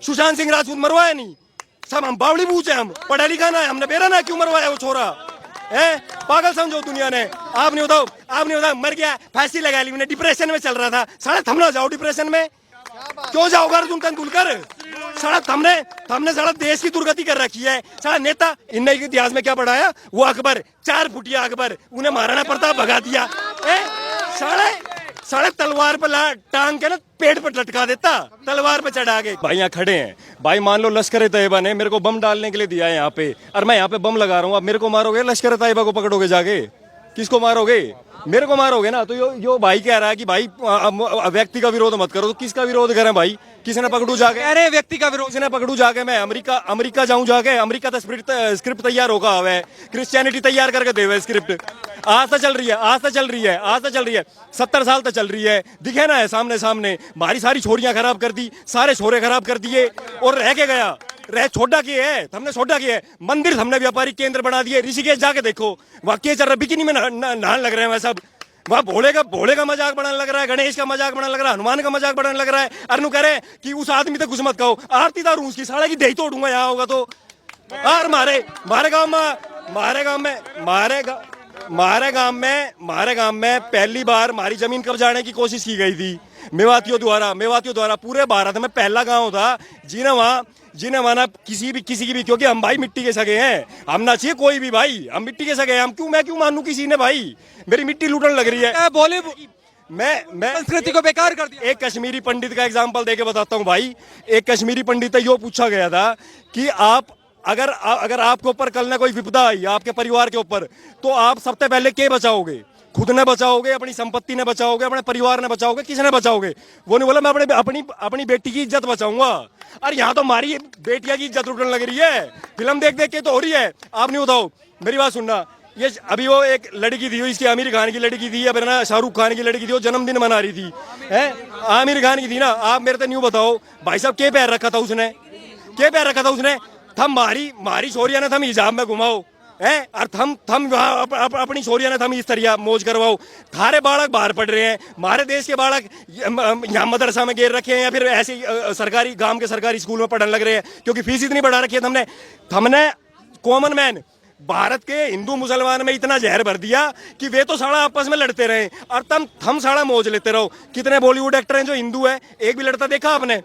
सुशांत सिंह राजपूत मरवाया नहीं, सब हम बावड़ी बूझे, हम पढ़ा लिखा ना है, हमने बेरा ना क्यों मरवाया वो छोरा है? पागल समझो दुनिया ने। आप नहीं बताओ मर गया, फांसी लगा ली, मैंने डिप्रेशन में चल रहा था, साला थम ना जाओ डिप्रेशन में, क्यों जाओगे अर्जुन तेंदुलकर? साला हमने साला देश की दुर्गति कर रखी है। साला नेता इनने इतिहास में क्या पढ़ाया? वो अकबर, 4 फुटिया अकबर, उन्हें महाराणा प्रताप भगा दिया। साले तलवार पे टांग के ना पेट पर लटका देता, तलवार पे चढ़ा के। भाई यहाँ खड़े हैं, भाई मान लो लश्कर तैयबा ने मेरे को बम डालने के लिए दिया है यहाँ पे, और मैं यहाँ पे बम लगा रहा हूँ, अब मेरे को मारोगे? लश्कर तैयबा को पकड़ोगे जाके? किसको मारोगे? मेरे को मारोगे ना। तो यो भाई कह रहा है कि भाई व्यक्ति का विरोध मत करो, तो किसका विरोध करें भाई? किसी ने पकड़ू जाके? अरे व्यक्ति का विरोध, किसी ने पकड़ू जाके? मैं अमेरिका जाऊं जाके? अमेरिका तो स्क्रिप्ट तैयार होगा है, क्रिश्चियनिटी तैयार करके देवे स्क्रिप्ट। आज तो चल रही है 70 साल तक चल रही है, दिखे ना है सामने। हमारी सारी छोरियां खराब कर दी, सारे छोरे खराब कर दिए, और रह के गया छोटा किए है, हमने छोटा किया है। मंदिर हमने व्यापारिक केंद्र बना दिए। ऋषिकेश जाके देखो, वहाँ के चल रहा, बिकिनी में नहाने लग रहे हैं सब। वहाँ भोले का मजाक बनाने लग रहा है, गणेश का मजाक बनाने लग रहा है, हनुमान का मजाक बनाने लग रहा है। अरनू कह रहे कि उस आदमी तक कुछ मत कहो, आरती दारू उसकी साले की दही तोड़ूंगा यहाँ होगा तो। और मारे गांव में पहली बार हमारी जमीन कब्जाने की कोशिश की गई थी मेवातियों द्वारा। पूरे भारत में पहला गांव था जिन्हें वहां किसी की भी, क्योंकि हम भाई मिट्टी के सगे हैं, हम ना चाहिए कोई भी भाई, हम मिट्टी के सगे हैं, मैं क्यों मानूं किसी ने? भाई मेरी मिट्टी लूटने लग रही है। बोले मैं संस्कृति को बेकार कर दिया। एक कश्मीरी पंडित का एग्जांपल देके बताता हूँ भाई। एक कश्मीरी पंडित से यो पूछा गया था कि आप अगर आपके ऊपर कल ना कोई विपदा आई आपके परिवार के ऊपर, तो आप सबसे पहले क्या बचाओगे? खुद ने बचाओगे, अपनी संपत्ति ने बचाओगे, अपने परिवार ने बचाओगे, किसने बचाओगे? वो नहीं बोला मैं अपनी बेटी की इज्जत बचाऊंगा। अरे यहाँ तो हमारी बेटिया की इज्जत लूटने लग रही है, फिल्म देख के तो हो रही है। आप नहीं बताओ, मेरी बात सुनना। ये अभी वो एक लड़की थी, इसकी आमिर खान की लड़की थी, या फिर ना शाहरुख खान की लड़की थी, वो जन्मदिन मना रही थी, है आमिर खान की थी ना। आप मेरे तो न्यू बताओ भाई साहब, क्या पैर रखा था उसने? थम मारी छोरिया ने थम हिजाब में घुमाओ है, और थम अपनी छोरिया ने थम इस तरह मौज करवाओ। थारे बालक बाहर पढ़ रहे हैं, हमारे देश के बालक यहाँ मदरसा में गिर रखे हैं, या फिर ऐसे सरकारी गांव के सरकारी स्कूल में पढ़ने लग रहे हैं, क्योंकि फीस इतनी बढ़ा रखी है। हमने कॉमन मैन भारत के हिंदू मुसलमान में इतना जहर भर दिया कि वे तो साला आपस में लड़ते रहे, और हम साला मौज लेते रहो। कितने बॉलीवुड एक्टर हैं जो हिंदू है? एक भी लड़ता देखा आपने?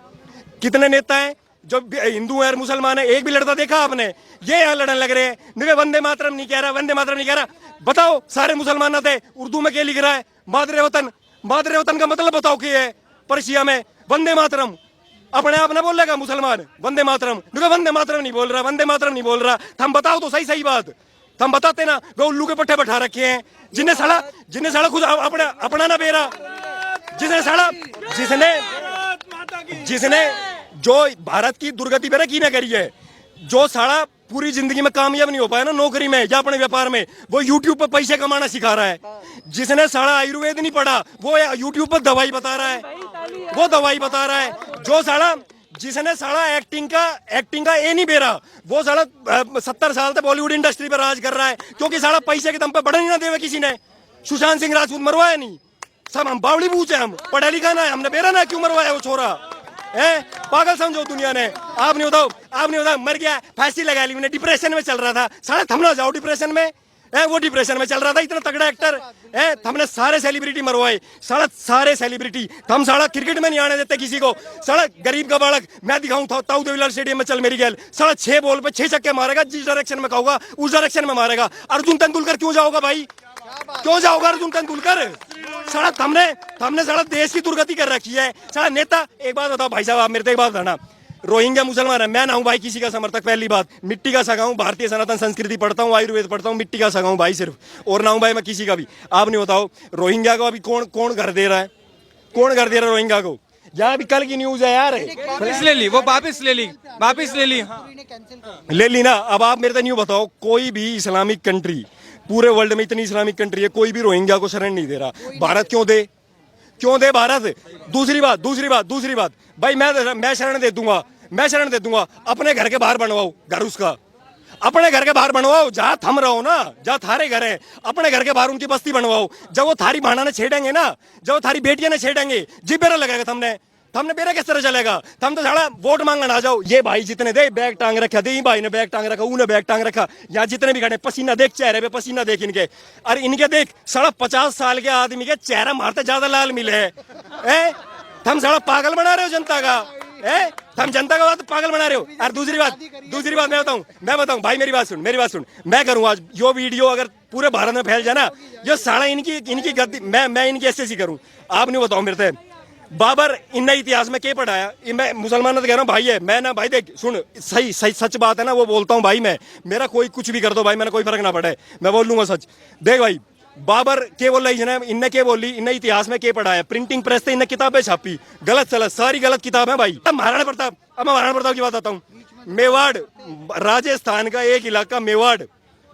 कितने नेता हैं जो हिंदू है और मुसलमान है? एक भी लड़ता देखा आपने? ये यहाँ लड़ने लग रहे हैं। वंदे मातरम नहीं कह रहा। बताओ, सारे मुसलमान थे, उर्दू में क्या लिख रहा है? मादरे वतन का मतलब बताओ क्या है? पर्शिया में वंदे मातरम, अपने आप ने बोलेगा मुसलमान वंदे मातरम नहीं बोल रहा। हम बताओ तो सही बात, हम बताते ना। वे उल्लू के पट्टे बैठा रखे हैं, जिन्हें साला खुद अपना ना बेरा, जिसने जो भारत की दुर्गति पे की ना करी है, जो साला पूरी जिंदगी में कामयाब नहीं हो पाया ना नौकरी में या अपने व्यापार में, वो यूट्यूब पर पैसे कमाना सिखा रहा है। जिसने साला आयुर्वेद नहीं पढ़ा, वो यूट्यूब पर दवाई बता रहा है। जो साला जिसने साला एक्टिंग का ए नहीं बेरा, वो साला 70 साल तक बॉलीवुड इंडस्ट्री पर राज कर रहा है, क्योंकि साला पैसे के दम पे बढ़ने ना देवे किसी ने। सुशांत सिंह राजपूत मरवाया नहीं, सब हम बावड़ी बूझे, हम पढ़ा लिखा ना है, हमने बेरा ना क्यों मरवाया वो छोरा है? पागल समझो दुनिया ने। आप नहीं बताओ मर गया, फांसी लगा ली, मैंने डिप्रेशन में चल रहा था। साला थम ना जाओ डिप्रेशन में, है वो डिप्रेशन में चल रहा था, इतना तगड़ा एक्टर है। हमने सारे सेलिब्रिटी मरवाए, सारे सेलिब्रिटी। हम साला क्रिकेट में नहीं आने देते किसी को। साला गरीब का बालक मैं दिखाऊं ताऊ देवीलाल स्टेडियम में चल मेरी गैल, साला 6 बॉल पे 6 छक्के मारेगा, जिस डायरेक्शन में कहूंगा उस डायरेक्शन में मारेगा। अर्जुन तेंदुलकर क्यों जाओगा भाई? क्यों जाओगा अर्जुन तेंदुलकर? साला हमने साला देश की दुर्गति कर रखी है। साला नेता, एक बात बताओ भाई साहब, आप मेरे से एक बात बताना। रोहिंग्या मुसलमान है, मैं ना हूं भाई किसी का समर्थक। पहली बात, मिट्टी का सगा हूं, भारतीय सनातन संस्कृति पढ़ता हूं, आयुर्वेद पढ़ता हूं, मिट्टी का सगा हूं भाई सिर्फ, और ना हूं भाई मैं किसी का भी। आप नहीं बताओ रोहिंग्या को अभी कौन घर दे रहा है? रोहिंग्या को? यहाँ भी कल की न्यूज है यार, वापिस ले ली ना। अब आप मेरे से न्यू बताओ, कोई भी इस्लामिक कंट्री, पूरे वर्ल्ड में इतनी इस्लामिक कंट्री है, कोई भी रोहिंग्या को शरण नहीं दे रहा। भारत क्यों दे भारत? दूसरी बात भाई, मैं शरण दे दूंगा। अपने घर के बाहर बनवाओ घर उसका, अपने घर के बाहर बनवाओ, जहां थम रहो ना, जहां थारे घर है, अपने घर के बाहर उनकी बस्ती बनवाओ। जब वो थारी भाना ने छेड़ेंगे ना, जब वो थारी बेटियां ने छेड़ेंगे, जिब्बेरा लगेगा हमने मेरा किस तरह चलेगा? हम तो साला वोट मांगना आ जाओ। ये भाई जितने दे बैग टांग रखा, दे भाई ने बैग टांग रखा, ऊने बैग टांग रखा, यहाँ जितने भी खड़े पसीना देख चेहरे पे, पसीना देख इनके। अरे इनके देख साला 50 साल के आदमी के चेहरा मारते ज्यादा लाल मिले है। हम साला पागल बना रहे हो जनता का, हम जनता का बात पागल बना रहे हो। और दूसरी बात मैं बताऊं भाई, मेरी बात सुन। मैं करूं आज यो वीडियो अगर पूरे भारत में फैल जाए ना, ये साला इनकी गद्दी, मैं इनकी ऐसे करूं। आप नहीं बताओ मेरे से बाबर इन इतिहास में क्या पढ़ाया? मैं मुसलमान तो कह रहा हूँ भाई है, मैं ना भाई देख सुन, सही सच बात है ना वो बोलता हूँ भाई। मैं मेरा कोई कुछ भी कर दो भाई, मैंने कोई फर्क ना पड़े, मैं बोल लूंगा सच। देख भाई बाबर के बोल रही है, इनने क्या बोली, इनने इतिहास में क्या पढ़ाया? प्रिंटिंग प्रेस से इनने किताबें छापी, गलत सलत सारी गलत किताब है भाई। अब महाराणा प्रताप की बात आता हूँ। मेवाड़ राजस्थान का एक इलाका मेवाड़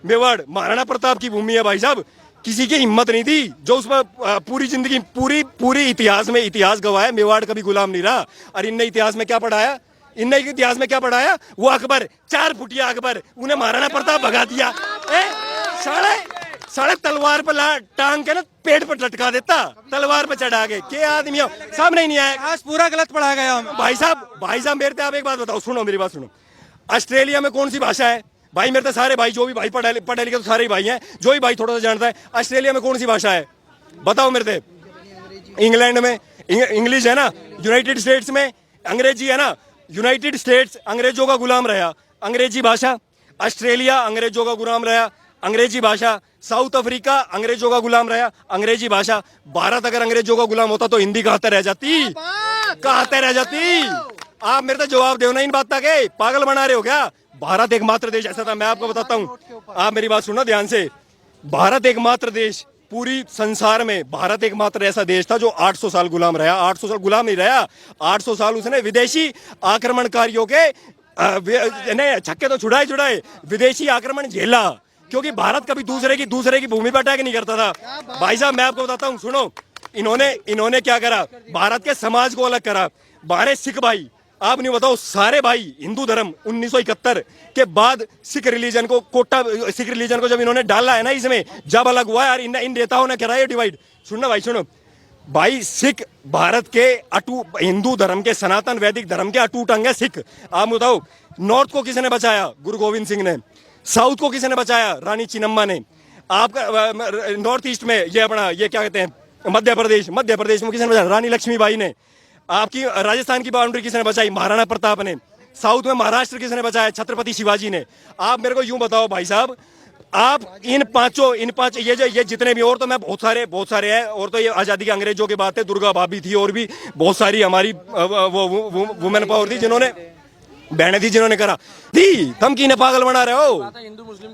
महाराणा प्रताप की भूमि है भाई साहब। किसी की हिम्मत नहीं थी जो उसमें पूरी जिंदगी पूरी इतिहास गवाया। मेवाड़ कभी गुलाम नहीं रहा। और इनने इतिहास में क्या पढ़ाया? वो अकबर 4 फुटिया अकबर, उन्हें महाराणा प्रताप भगा दिया। साढ़े तलवार पर टांग के ना पेट पर लटका देता, तलवार पर चढ़ा के। क्या आदमी हो, सामने ही नहीं आया। आज पूरा गलत पढ़ा गया भाई साहब मेरे आप एक बात बताओ, सुनो मेरी बात सुनो। ऑस्ट्रेलिया में कौन सी भाषा है भाई? मेरे तो सारे भाई जो भी भाई पढ़े लिखे तो सारे ही भाई हैं, जो भी भाई थोड़ा सा जानता है। ऑस्ट्रेलिया में कौन सी भाषा है बताओ मेरे से? इंग्लैंड में इंग्लिश है ना, यूनाइटेड स्टेट्स में अंग्रेजी है ना। यूनाइटेड स्टेट्स अंग्रेजों का गुलाम रहा, अंग्रेजी भाषा। ऑस्ट्रेलिया अंग्रेजों का गुलाम रहा, अंग्रेजी भाषा। साउथ अफ्रीका अंग्रेजों का गुलाम रहा, अंग्रेजी भाषा। भारत अगर अंग्रेजों का गुलाम होता तो हिंदी कहाँ रह जाती? आप मेरे तो जवाब दो ना इन बात के, पागल बना रहे हो क्या? भारत एकमात्र देश ऐसा था, मैं आपको बताता हूँ, आप मेरी बात सुनो ध्यान से। भारत एकमात्र देश पूरी संसार में, भारत एकमात्र ऐसा देश था जो 800 साल गुलाम रहा। 800 साल गुलाम नहीं रहा, 800 साल उसने विदेशी आक्रमणकारियों के छक्के तो छुड़ाए, विदेशी आक्रमण झेला। क्योंकि भारत कभी दूसरे की भूमि पर अटैक नहीं करता था। भाई साहब मैं आपको बताता हूँ, सुनो। इन्होंने क्या करा? भारत के समाज को अलग करा। बारह सिख भाई, आप नहीं बताओ, सारे भाई हिंदू धर्म 1971 के बाद सिख रिलीजन को जब इन्होंने डाला है ना इसमें, जब अलग हुआ यार, इन नेताओं ने कराया डिवाइड। सुनना भाई, सुनो भाई, सिख भारत के हिंदू धर्म के, सनातन वैदिक धर्म के अटूट अंग है सिख। आप बताओ नॉर्थ को किसने बचाया? गुरु गोविंद सिंह ने। साउथ को किसने बचाया? रानी चिन्नम्मा ने। आपका नॉर्थ ईस्ट में ये क्या कहते हैं, मध्य प्रदेश में किसने बचाया? रानी लक्ष्मीबाई ने। आपकी राजस्थान की बाउंड्री किसने बचाई? महाराणा प्रताप ने। साउथ में महाराष्ट्र किसने बचाया? छत्रपति शिवाजी ने। आप मेरे को यूं बताओ भाई साहब, आप इन पांच ये जितने भी, और तो मैं बहुत सारे हैं, और तो ये आजादी के अंग्रेजों की बात है, दुर्गा भाभी थी, और भी बहुत सारी हमारी वो वुमेन पावर थी, जिन्होंने बहनें थी, जिन्होंने करा थी। तुम की पागल बना रहे हो?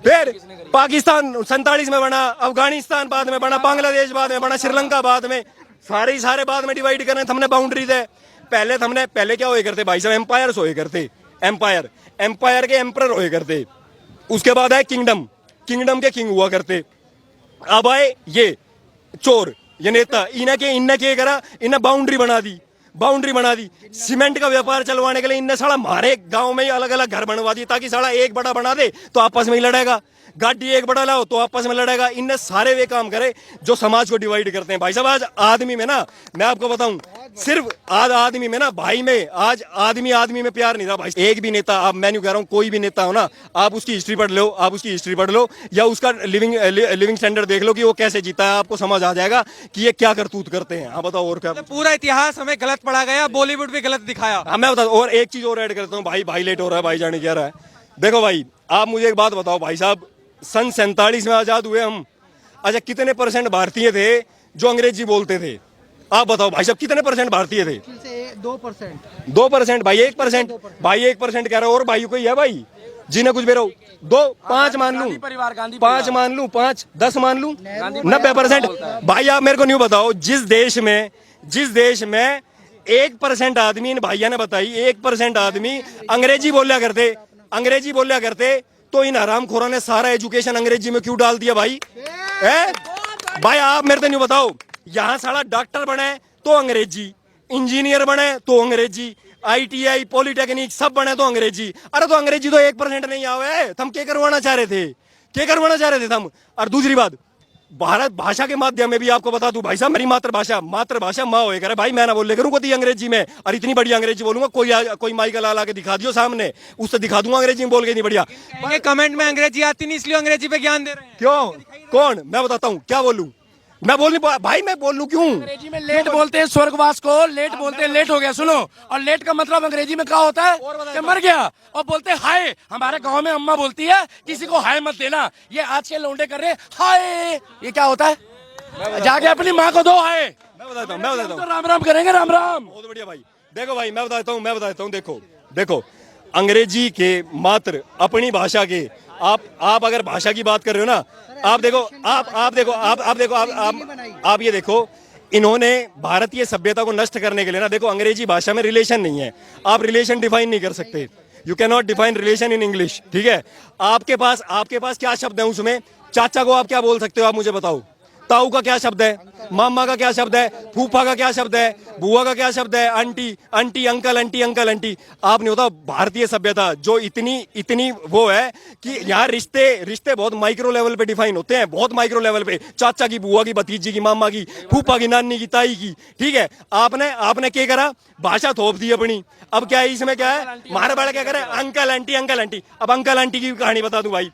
फिर पाकिस्तान 47 में बना, अफगानिस्तान बाद में बना, बांग्लादेश बाद में बना, श्रीलंका बाद में, सारे बाद में डिवाइड करने हमने बाउंड्री थे। पहले क्या हुए करते भाई साहब? एम्पायर्स हुए करते, एम्पायर के एम्परर हुए करते। उसके बाद है किंगडम के किंग हुआ करते। अब आए ये चोर, ये नेता, इन्हें क्या करा? इन्हें बाउंड्री बना दी। सीमेंट का व्यापार चलवाने के लिए इनने साला हमारे गांव में ही अलग अलग घर बनवा दिए, ताकि साला एक बड़ा बना दे तो आपस में ही लड़ेगा, गाड़ी एक बड़ा लाओ तो आपस में लड़ेगा। इनने सारे वे काम करे जो समाज को डिवाइड करते हैं। भाई साहब आज आदमी में ना, मैं आपको बताऊं, सिर्फ आज आदमी में ना, भाई में आज आदमी में प्यार नहीं रहा भाई। एक भी नेता, आप मैं नहीं कह रहा हूं कोई भी नेता हो ना, आप उसकी हिस्ट्री पढ़ लो, या उसका लिविंग स्टैंडर्ड देख लो कि वो कैसे जीता है, आपको समझ आ जाएगा कि ये क्या करतूत करते हैं। हाँ बताओ और क्या? पूरा इतिहास हमें गलत पढ़ा गया, बॉलीवुड भी गलत दिखाया। हाँ मैं बता, और एक चीज और ऐड करता हूँ भाई लेट हो रहा है, भाई जाने क्या रहा है। देखो भाई, आप मुझे एक बात बताओ भाई साहब, सन 47 में आजाद हुए हम। अच्छा कितने % भारतीय थे जो अंग्रेजी बोलते थे? आप बताओ भाई साहब, कितने % भारतीय थे? 2% भाई, 1% भाई, 1% कह रहा हूं। और भाई कोई है भाई जिन्हें कुछ बेरो? 5 मान लूं, 5 मान लूं, 5 10 मान लूं, 90%। भाई आप मेरे को नहीं बताओ, जिस देश में 1% आदमी, इन भाइया ने बताई, 1% आदमी अंग्रेजी बोलिया करते, तो इन हरामखोरों ने सारा एजुकेशन अंग्रेजी में क्यों डाल दिया भाई? भाई आप मेरे को नहीं बताओ, यहाँ साला डॉक्टर बने तो अंग्रेजी, इंजीनियर बने तो अंग्रेजी, ITI पॉलिटेक्निक सब बने तो अंग्रेजी। अरे तो अंग्रेजी तो 1% नहीं आवे, तुम क्या करवाना चाह रहे थे तुम? और दूसरी बात, भारत भाषा के माध्यम में भी आपको बता दूं भाई साहब, मेरी मातृभाषा माँ होए करे भाई, मैं ना बोल ले करूँ कोई अंग्रेजी में, और इतनी बड़ी अंग्रेजी बोलूंगा, कोई माई का लाल आके दिखा दियो सामने, उससे दिखा दूंगा अंग्रेजी में बोल के, नहीं बढ़िया। कहेंगे कमेंट में अंग्रेजी आती नहीं इसलिए अंग्रेजी पे ज्ञान दे रहे हैं। क्यों, कौन, मैं बताता हूँ क्या बोलूं, मैं बोल नहीं भाई, मैं बोल लूं क्यों? अंग्रेजी में लेट बोलते हैं, स्वर्गवास को लेट बोलते हैं, लेट हो गया सुनो। और लेट का मतलब अंग्रेजी में क्या होता है कि मर गया। और बोलते हैं हाय, हमारे गांव में अम्मा बोलती है किसी को हाय मत देना, ये आज के लौंडे कर रहे हैं हाय, ये क्या होता है? जाके अपनी माँ को दो हाय। मैं बताता हूँ तो राम राम करेंगे, राम राम। बहुत बढ़िया भाई। देखो भाई मैं बताता हूँ, देखो अंग्रेजी के मात्र अपनी भाषा के, आप अगर भाषा की बात कर रहे हो ना, आप ये देखो, इन्होंने भारतीय सभ्यता को नष्ट करने के लिए ना, देखो अंग्रेजी भाषा में रिलेशन नहीं है, आप रिलेशन डिफाइन नहीं कर सकते, you can not define relation in English, ठीक है? आपके पास क्या शब्द है उसमें? चाचा को आप क्या बोल सकते हो, आप मुझे बताओ। ताऊ का क्या शब्द है? मामा का क्या शब्द है? फूफा का क्या शब्द है? बुआ का क्या शब्द है? Aunty, uncle aunty. आप नहीं होता भारतीय सभ्यता जो इतनी वो है कि यहाँ रिश्ते बहुत माइक्रो लेवल पे डिफाइन होते हैं, बहुत माइक्रो लेवल पे, चाचा की, बुआ की, भतीजी की, मामा की, फूफा की, नानी की, ताई की, ठीक है? आपने क्या करा? भाषा थोप दी अपनी। अब क्या है इसमें, क्या है? हमारे बड़े क्या करे? Uncle aunty. अब अंकल आंटी की कहानी बता दूं भाई,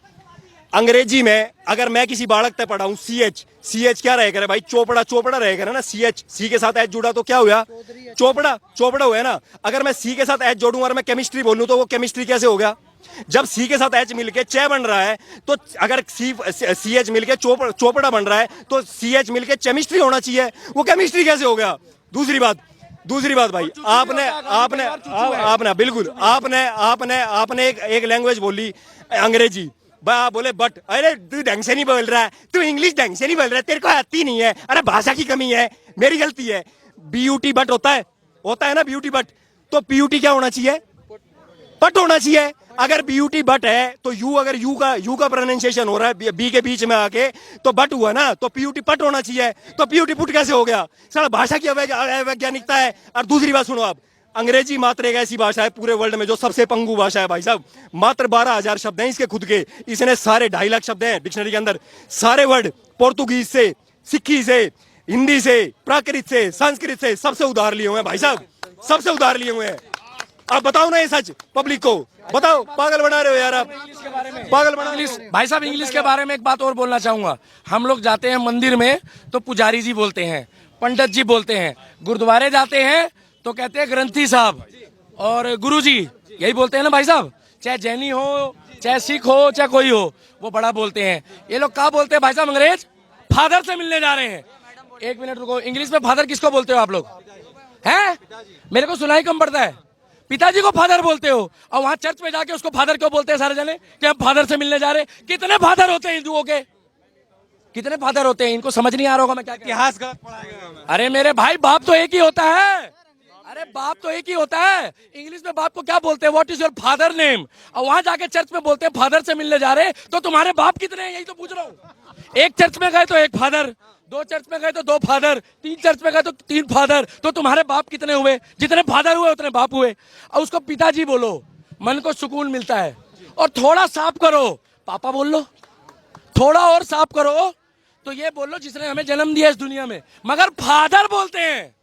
अंग्रेजी में अगर मैं किसी बालक तक पढ़ाऊं, CH क्या रहेगा भाई? चोपड़ा रहेगा ना, सी के साथ एच जुड़ा तो क्या हुआ? चोपड़ा हुआ है ना। अगर मैं सी के साथ एच जोड़ूं और मैं केमिस्ट्री बोलूं तो वो केमिस्ट्री कैसे हो गया? जब सी के साथ एच मिलके चे बन रहा है, तो अगर CH मिलके चोपड़ा बन रहा है, तो CH मिलके केमिस्ट्री होना चाहिए, वो केमिस्ट्री कैसे हो गया? दूसरी बात भाई, आपने एक लैंग्वेज बोली अंग्रेजी, आप बोले बट, अरे तू ढंग से नहीं बोल रहा है, तू इंग्लिश ढंग से नहीं बोल रहा है, तेरे को आती नहीं है, अरे भाषा की कमी है, मेरी गलती है। BUT बट होता है ना, BUT बट, तो PUT क्या होना चाहिए? पट होना चाहिए। अगर BUT बट है तो अगर यू का प्रोनाउंसिएशन हो रहा है बी के बीच में आके, तो बट हुआ ना, तो PUT पट होना चाहिए, तो PUT पुट कैसे हो गया? साला भाषा की अवैज्ञानिकता है। और दूसरी बात सुनो, आप अंग्रेजी मात्र एक ऐसी भाषा है पूरे वर्ल्ड में जो सबसे पंगु भाषा है भाई साहब। मात्र 12,000 शब्द हैं इसके खुद के, इसने सारे 2.5 लाख शब्द हैं डिक्शनरी के अंदर, सारे वर्ड पोर्तुगीज से, सिक्खी से, हिंदी से, प्राकृत से, संस्कृत से, सबसे उधार लिए हुए हैं भाई साहब, सबसे उधार लिए हुए हैं। आप बताओ ना ये सच पब्लिक को, बताओ, पागल बना रहे हो यार आप, पागल बना रहे हो। भाई साहब इंग्लिश के बारे में एक बात और बोलना चाहूंगा। हम लोग जाते हैं मंदिर में तो पुजारी जी बोलते हैं, पंडित जी बोलते हैं, गुरुद्वारे जाते हैं तो कहते हैं ग्रंथी साहब और गुरु जी, यही बोलते हैं ना भाई साहब। चाहे जैनी हो, चाहे सिख हो, चाहे कोई हो, वो बड़ा बोलते हैं। ये लोग क्या बोलते हैं भाई साहब? अंग्रेज फादर से मिलने जा रहे हैं। एक मिनट रुको, इंग्लिश में फादर किसको बोलते हो आप लोग? हैं? मेरे को सुनाई कम पड़ता है। पिताजी को फादर बोलते हो, और वहां चर्च में जाके उसको फादर क्यों बोलते हैं सारे जने कि हम फादर से मिलने जा रहे हैं? कितने फादर होते हैं हिंदुओं के? कितने फादर होते हैं? इनको समझ नहीं आ रहा होगा मैं क्या। इतिहास गलत पढ़ाया गया हमें। अरे मेरे भाई, बाप तो एक ही होता है। अरे बाप तो एक ही होता है। इंग्लिश में बाप को क्या बोलते हैं? What is your father name? और वहां जाके चर्च में बोलते हैं फादर से मिलने जा रहे, तो तुम्हारे बाप कितने हैं? यही तो पूछ रहा हूँ। एक चर्च में गए तो एक फादर, 2 चर्च में गए तो 2 फादर, 3 चर्च में गए तो 3 फादर, तो तुम्हारे बाप कितने हुए? जितने फादर हुए उतने बाप हुए। और उसको पिताजी बोलो, मन को सुकून मिलता है। और थोड़ा साफ करो, पापा बोल लो। थोड़ा और साफ करो तो ये बोल लो जिसने हमें जन्म दिया इस दुनिया में, मगर फादर बोलते हैं।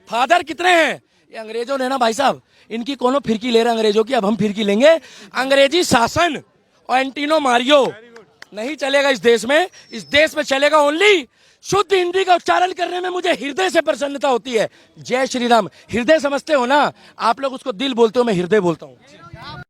फादर कितने हैं? ये अंग्रेजों ने ना भाई साहब, इनकी कोनो फिरकी ले रहे अंग्रेजों की, अब हम फिरकी लेंगे। अंग्रेजी शासन और एंटीनो मारियो नहीं चलेगा इस देश में। इस देश में चलेगा ओनली शुद्ध हिंदी का उच्चारण करने में मुझे हृदय से प्रसन्नता होती है। जय श्री राम। हृदय समझते हो ना आप लोग, उसको दिल बोलते हो, मैं हृदय बोलता हूँ।